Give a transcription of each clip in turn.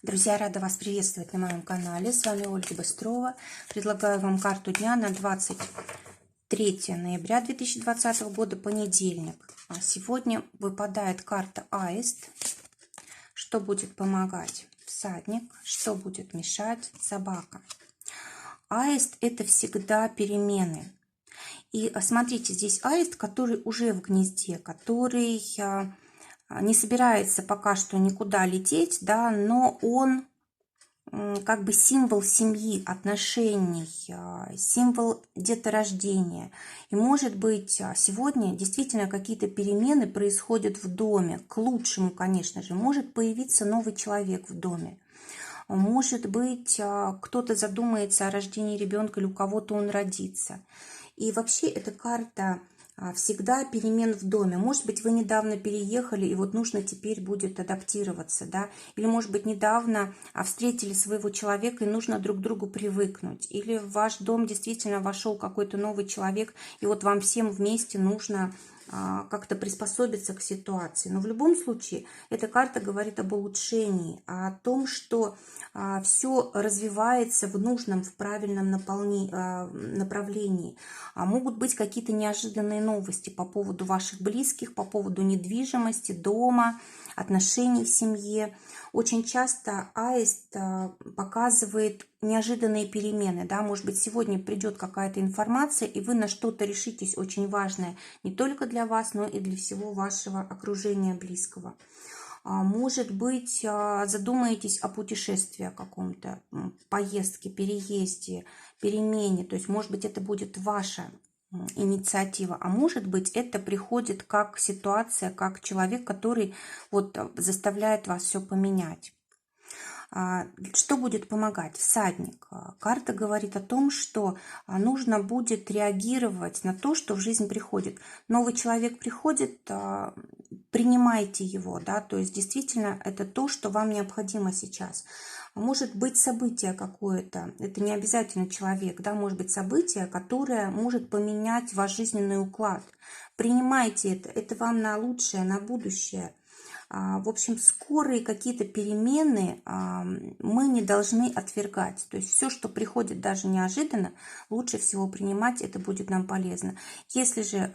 Друзья, рада вас приветствовать на моем канале. С вами Ольга Быстрова. Предлагаю вам карту дня на 23 ноября 2020 года, понедельник. Сегодня выпадает карта Аист. Что будет помогать? Всадник. Что будет мешать? Собака. Аист — это всегда перемены. И смотрите, здесь аист, который уже в гнезде, который не собирается пока что никуда лететь, да, но он как бы символ семьи, отношений, символ деторождения. И может быть сегодня действительно какие-то перемены происходят в доме, к лучшему, конечно же. Может появиться новый человек в доме. Может быть, кто-то задумается о рождении ребенка или у кого-то он родится. И вообще эта карта всегда перемен в доме. Может быть, вы недавно переехали, и вот нужно теперь будет адаптироваться, да? Или, может быть, недавно встретили своего человека, и нужно друг к другу привыкнуть. Или в ваш дом действительно вошел какой-то новый человек, и вот вам всем вместе нужно как-то приспособиться к ситуации. Но в любом случае эта карта говорит об улучшении, о том, что все развивается в нужном, в правильном направлении. Могут быть какие-то неожиданные новости по поводу ваших близких, по поводу недвижимости, дома, отношений в семье. Очень часто аист показывает неожиданные перемены. Да? Может быть, сегодня придет какая-то информация, и вы на что-то решитесь очень важное не только для вас, но и для всего вашего окружения близкого. Может быть, задумаетесь о путешествии о каком-то, поездке, переезде, перемене. То есть, может быть, это будет ваша инициатива, а может быть, это приходит как ситуация, как человек, который вот заставляет вас все поменять. Что будет помогать? Всадник. Карта говорит о том, что нужно будет реагировать на то, что в жизнь приходит. Новый человек приходит, принимайте его, да, то есть действительно это то, что вам необходимо сейчас. Может быть событие какое-то, это не обязательно человек, да, может быть событие, которое может поменять ваш жизненный уклад. Принимайте это вам на лучшее, на будущее. В общем, скорые какие-то перемены мы не должны отвергать. То есть все, что приходит даже неожиданно, лучше всего принимать, это будет нам полезно. Если же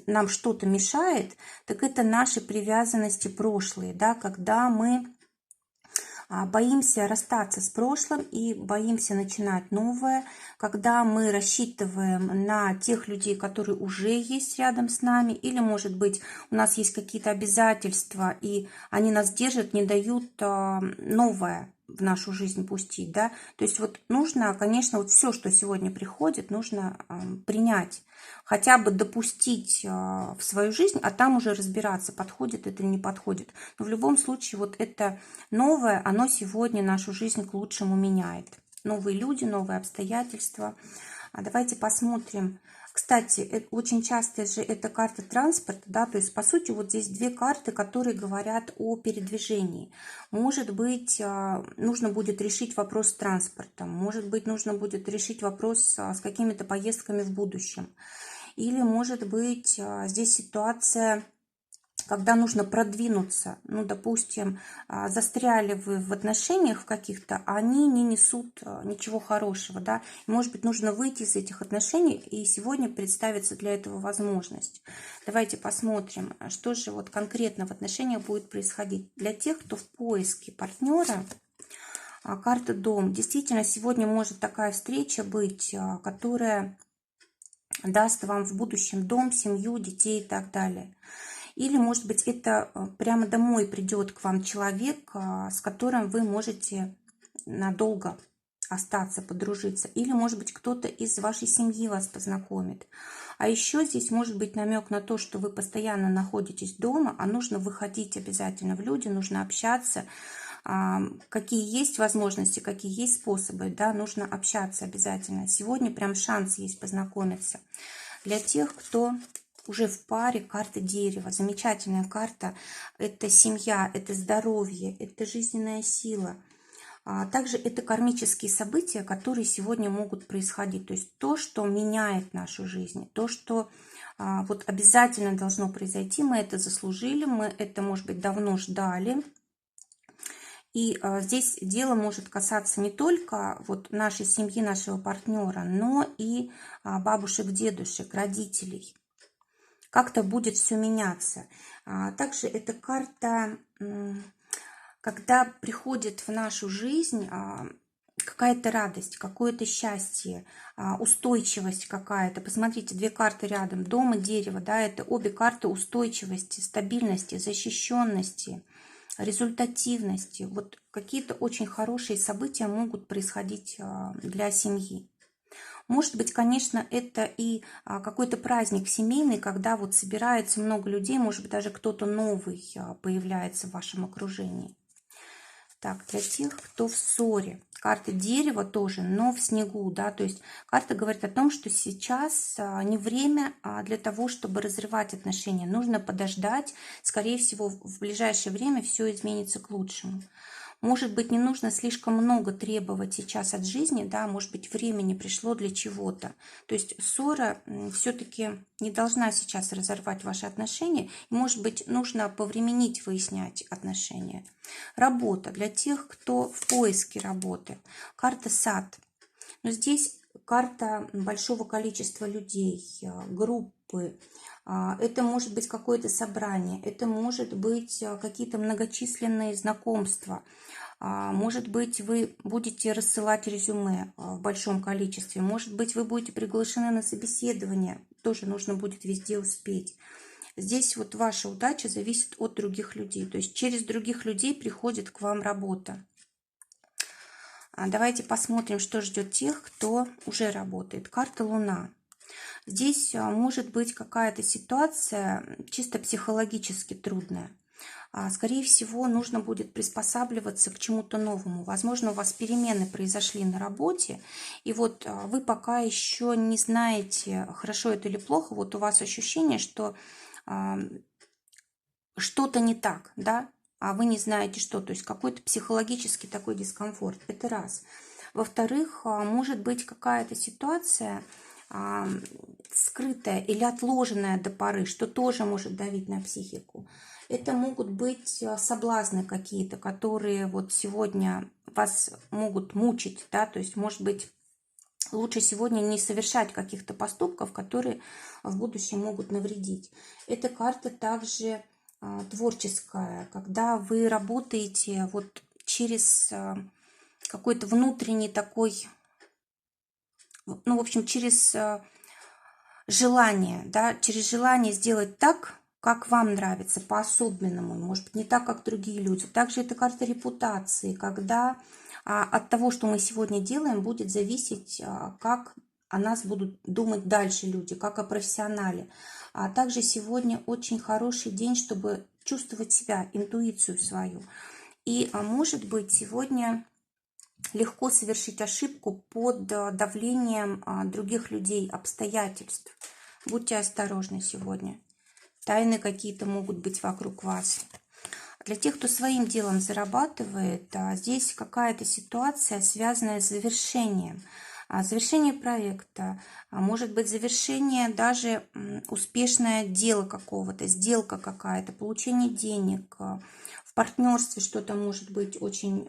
нам что-то мешает, так это наши привязанности прошлые, да, когда мы боимся расстаться с прошлым и боимся начинать новое, когда мы рассчитываем на тех людей, которые уже есть рядом с нами, или, может быть, у нас есть какие-то обязательства, и они нас держат, не дают новое в нашу жизнь пустить, да, то есть вот нужно, конечно, вот все, что сегодня приходит, нужно принять, хотя бы допустить в свою жизнь, а там уже разбираться, подходит это или не подходит. Но в любом случае вот это новое, оно сегодня нашу жизнь к лучшему меняет. Новые люди, новые обстоятельства. Давайте посмотрим. Кстати, очень часто же это карта транспорта, да, то есть, по сути, вот здесь две карты, которые говорят о передвижении. Может быть, нужно будет решить вопрос с транспортом, может быть, нужно будет решить вопрос с какими-то поездками в будущем. Или, может быть, здесь ситуация, когда нужно продвинуться, ну, допустим, застряли вы в отношениях в каких-то, а они не несут ничего хорошего, да, и, может быть, нужно выйти из этих отношений, и сегодня представится для этого возможность. Давайте посмотрим, что же вот конкретно в отношениях будет происходить. Для тех, кто в поиске партнера, карта Дом. Действительно, сегодня может такая встреча быть, которая даст вам в будущем дом, семью, детей и так далее. Или, может быть, это прямо домой придет к вам человек, с которым вы можете надолго остаться, подружиться. Или, может быть, кто-то из вашей семьи вас познакомит. А еще здесь может быть намек на то, что вы постоянно находитесь дома, а нужно выходить обязательно в люди, нужно общаться. Какие есть возможности, какие есть способы, да, нужно общаться обязательно. Сегодня прям шанс есть познакомиться. Для тех, кто уже в паре, карта дерева. Замечательная карта. Это семья, это здоровье, это жизненная сила. Также это кармические события, которые сегодня могут происходить. То есть то, что меняет нашу жизнь, то, что вот обязательно должно произойти. Мы это заслужили, мы это, может быть, давно ждали. И здесь дело может касаться не только вот нашей семьи, нашего партнера, но и бабушек, дедушек, родителей. Как-то будет все меняться. Также эта карта, когда приходит в нашу жизнь какая-то радость, какое-то счастье, устойчивость какая-то. Посмотрите, две карты рядом, дом и дерево, да, это обе карты устойчивости, стабильности, защищенности, результативности. Вот какие-то очень хорошие события могут происходить для семьи. Может быть, конечно, это и какой-то праздник семейный, когда вот собирается много людей, может быть, даже кто-то новый появляется в вашем окружении. Так, для тех, кто в ссоре. Карта дерева тоже, но в снегу, да, то есть карта говорит о том, что сейчас не время для того, чтобы разрывать отношения. Нужно подождать, скорее всего, в ближайшее время все изменится к лучшему. Может быть, не нужно слишком много требовать сейчас от жизни, да, может быть, времени пришло для чего-то. То есть ссора все-таки не должна сейчас разорвать ваши отношения. Может быть, нужно повременить выяснять отношения. Работа. Для тех, кто в поиске работы. Карта сад. Но здесь карта большого количества людей, группы. Это может быть какое-то собрание, это может быть какие-то многочисленные знакомства. Может быть, вы будете рассылать резюме в большом количестве. Может быть, вы будете приглашены на собеседование. Тоже нужно будет везде успеть. Здесь вот ваша удача зависит от других людей. То есть через других людей приходит к вам работа. Давайте посмотрим, что ждет тех, кто уже работает. Карта Луна. Здесь может быть какая-то ситуация чисто психологически трудная. Скорее всего, нужно будет приспосабливаться к чему-то новому. Возможно, у вас перемены произошли на работе, и вот вы пока еще не знаете, хорошо это или плохо, вот у вас ощущение, что что-то не так, да, а вы не знаете что, то есть какой-то психологический такой дискомфорт. Это раз. Во-вторых, может быть какая-то ситуация скрытая или отложенная до поры, что тоже может давить на психику. Это могут быть соблазны какие-то, которые вот сегодня вас могут мучить, да, то есть, может быть, лучше сегодня не совершать каких-то поступков, которые в будущем могут навредить. Эта карта также творческая, когда вы работаете вот через какой-то внутренний такой, ну, в общем, через желание, да, через желание сделать так, как вам нравится, по-особенному, может быть, не так, как другие люди. Также это карта репутации, когда от того, что мы сегодня делаем, будет зависеть, как о нас будут думать дальше люди, как о профессионале. А также сегодня очень хороший день, чтобы чувствовать себя, интуицию свою. И, может быть, сегодня легко совершить ошибку под давлением других людей, обстоятельств. Будьте осторожны сегодня. Тайны какие-то могут быть вокруг вас. Для тех, кто своим делом зарабатывает, здесь какая-то ситуация, связанная с завершением. Завершение проекта, может быть завершение даже успешное дело какого-то, сделка какая-то, получение денег, в партнерстве что-то может быть очень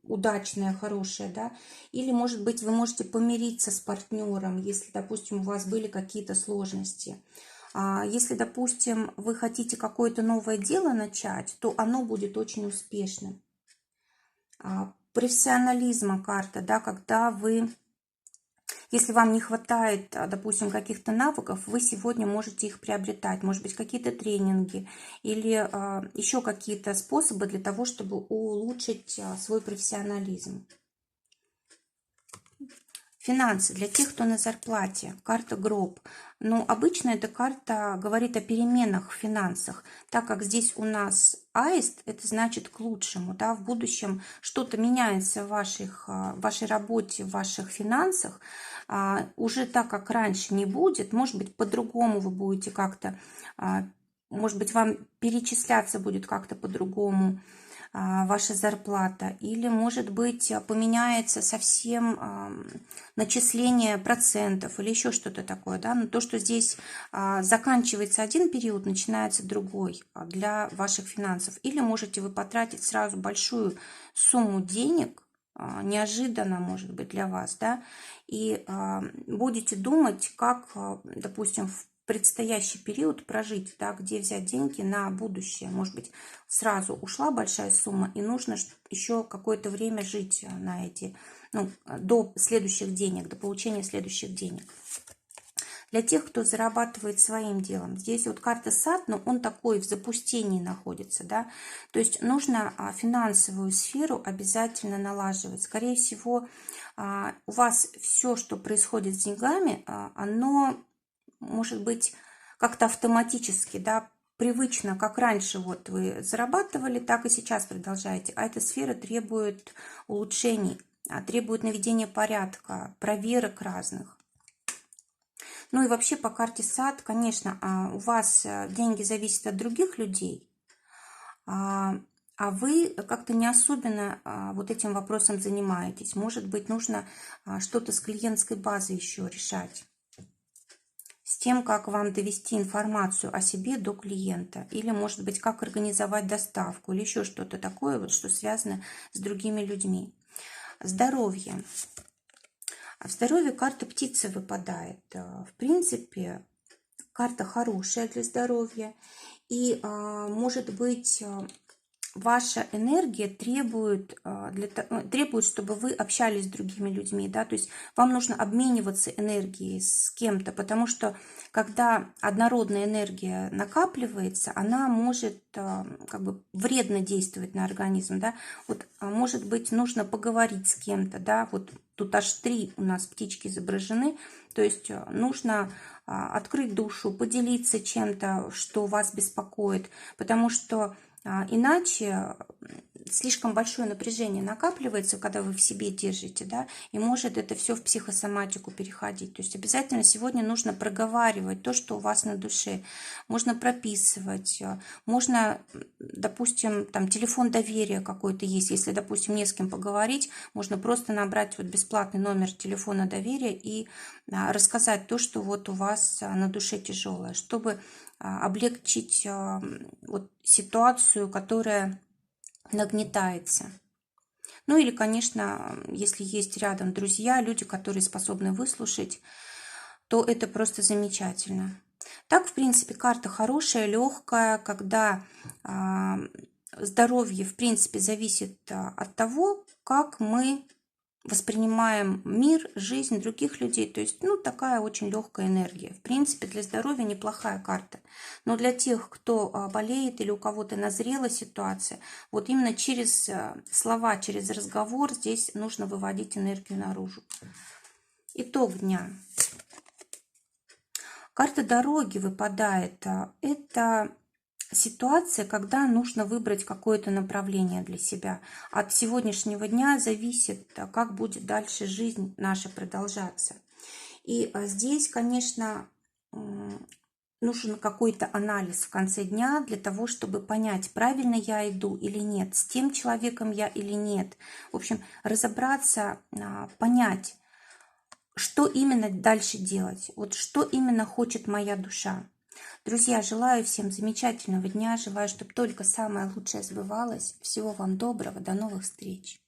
удачное, хорошее, да, или может быть вы можете помириться с партнером, если, допустим, у вас были какие-то сложности. Если, допустим, вы хотите какое-то новое дело начать, то оно будет очень успешным. Профессионализма карта, да, когда вы, если вам не хватает, допустим, каких-то навыков, вы сегодня можете их приобретать. Может быть, какие-то тренинги или еще какие-то способы для того, чтобы улучшить свой профессионализм. Финансы для тех, кто на зарплате. Карта гроб. Но обычно эта карта говорит о переменах в финансах. Так как здесь у нас аист, это значит к лучшему. Да? В будущем что-то меняется в вашей работе, в ваших финансах. Уже так, как раньше, не будет. Может быть, по-другому вы будете как-то, может быть, вам перечисляться будет как-то по-другому. ваша зарплата, или, может быть, поменяется совсем начисление процентов или еще что-то такое, да, но то, что здесь заканчивается один период, начинается другой для ваших финансов, или можете вы потратить сразу большую сумму денег, неожиданно, может быть, для вас, да, и будете думать, как, допустим, в предстоящий период прожить, да, где взять деньги на будущее. Может быть, сразу ушла большая сумма, и нужно еще какое-то время жить на эти, ну, до следующих денег, до получения следующих денег. Для тех, кто зарабатывает своим делом, здесь вот карта сад, но он такой в запустении находится, да, то есть нужно финансовую сферу обязательно налаживать. Скорее всего, у вас все, что происходит с деньгами, оно может быть как-то автоматически, да, привычно, как раньше вот вы зарабатывали, так и сейчас продолжаете, а эта сфера требует улучшений, требует наведения порядка, проверок разных. Ну и вообще по карте сад, конечно, у вас деньги зависят от других людей, а вы как-то не особенно вот этим вопросом занимаетесь. Может быть, нужно что-то с клиентской базой еще решать, с тем, как вам довести информацию о себе до клиента, или, может быть, как организовать доставку, или еще что-то такое, вот, что связано с другими людьми. Здоровье. В здоровье карта птицы выпадает. В принципе, карта хорошая для здоровья. И, может быть, ваша энергия требует, чтобы вы общались с другими людьми, да, то есть вам нужно обмениваться энергией с кем-то, потому что когда однородная энергия накапливается, она может как бы вредно действовать на организм, да, вот может быть нужно поговорить с кем-то, да, вот тут аж 3 у нас птички изображены, то есть нужно открыть душу, поделиться чем-то, что вас беспокоит, потому что иначе слишком большое напряжение накапливается, когда вы в себе держите, да, и может это все в психосоматику переходить. То есть обязательно сегодня нужно проговаривать то, что у вас на душе. Можно прописывать, можно, допустим, там телефон доверия какой-то есть. Если, допустим, не с кем поговорить, можно просто набрать вот бесплатный номер телефона доверия и рассказать то, что вот у вас на душе тяжелое, чтобы облегчить вот ситуацию, которая нагнетается. Ну или, конечно, если есть рядом друзья, люди, которые способны выслушать, то это просто замечательно. Так, в принципе, карта хорошая, легкая, когда здоровье, в принципе, зависит от того, как мы воспринимаем мир, жизнь других людей. То есть, ну, такая очень легкая энергия. В принципе, для здоровья неплохая карта. Но для тех, кто болеет или у кого-то назрела ситуация, вот именно через слова, через разговор здесь нужно выводить энергию наружу. Итог дня. Карта дороги выпадает. Это ситуация, когда нужно выбрать какое-то направление для себя. От сегодняшнего дня зависит, как будет дальше жизнь наша продолжаться. И здесь, конечно, нужен какой-то анализ в конце дня для того, чтобы понять, правильно я иду или нет, с тем человеком я или нет. В общем, разобраться, понять, что именно дальше делать, вот что именно хочет моя душа. Друзья, желаю всем замечательного дня, желаю, чтобы только самое лучшее сбывалось. Всего вам доброго, до новых встреч.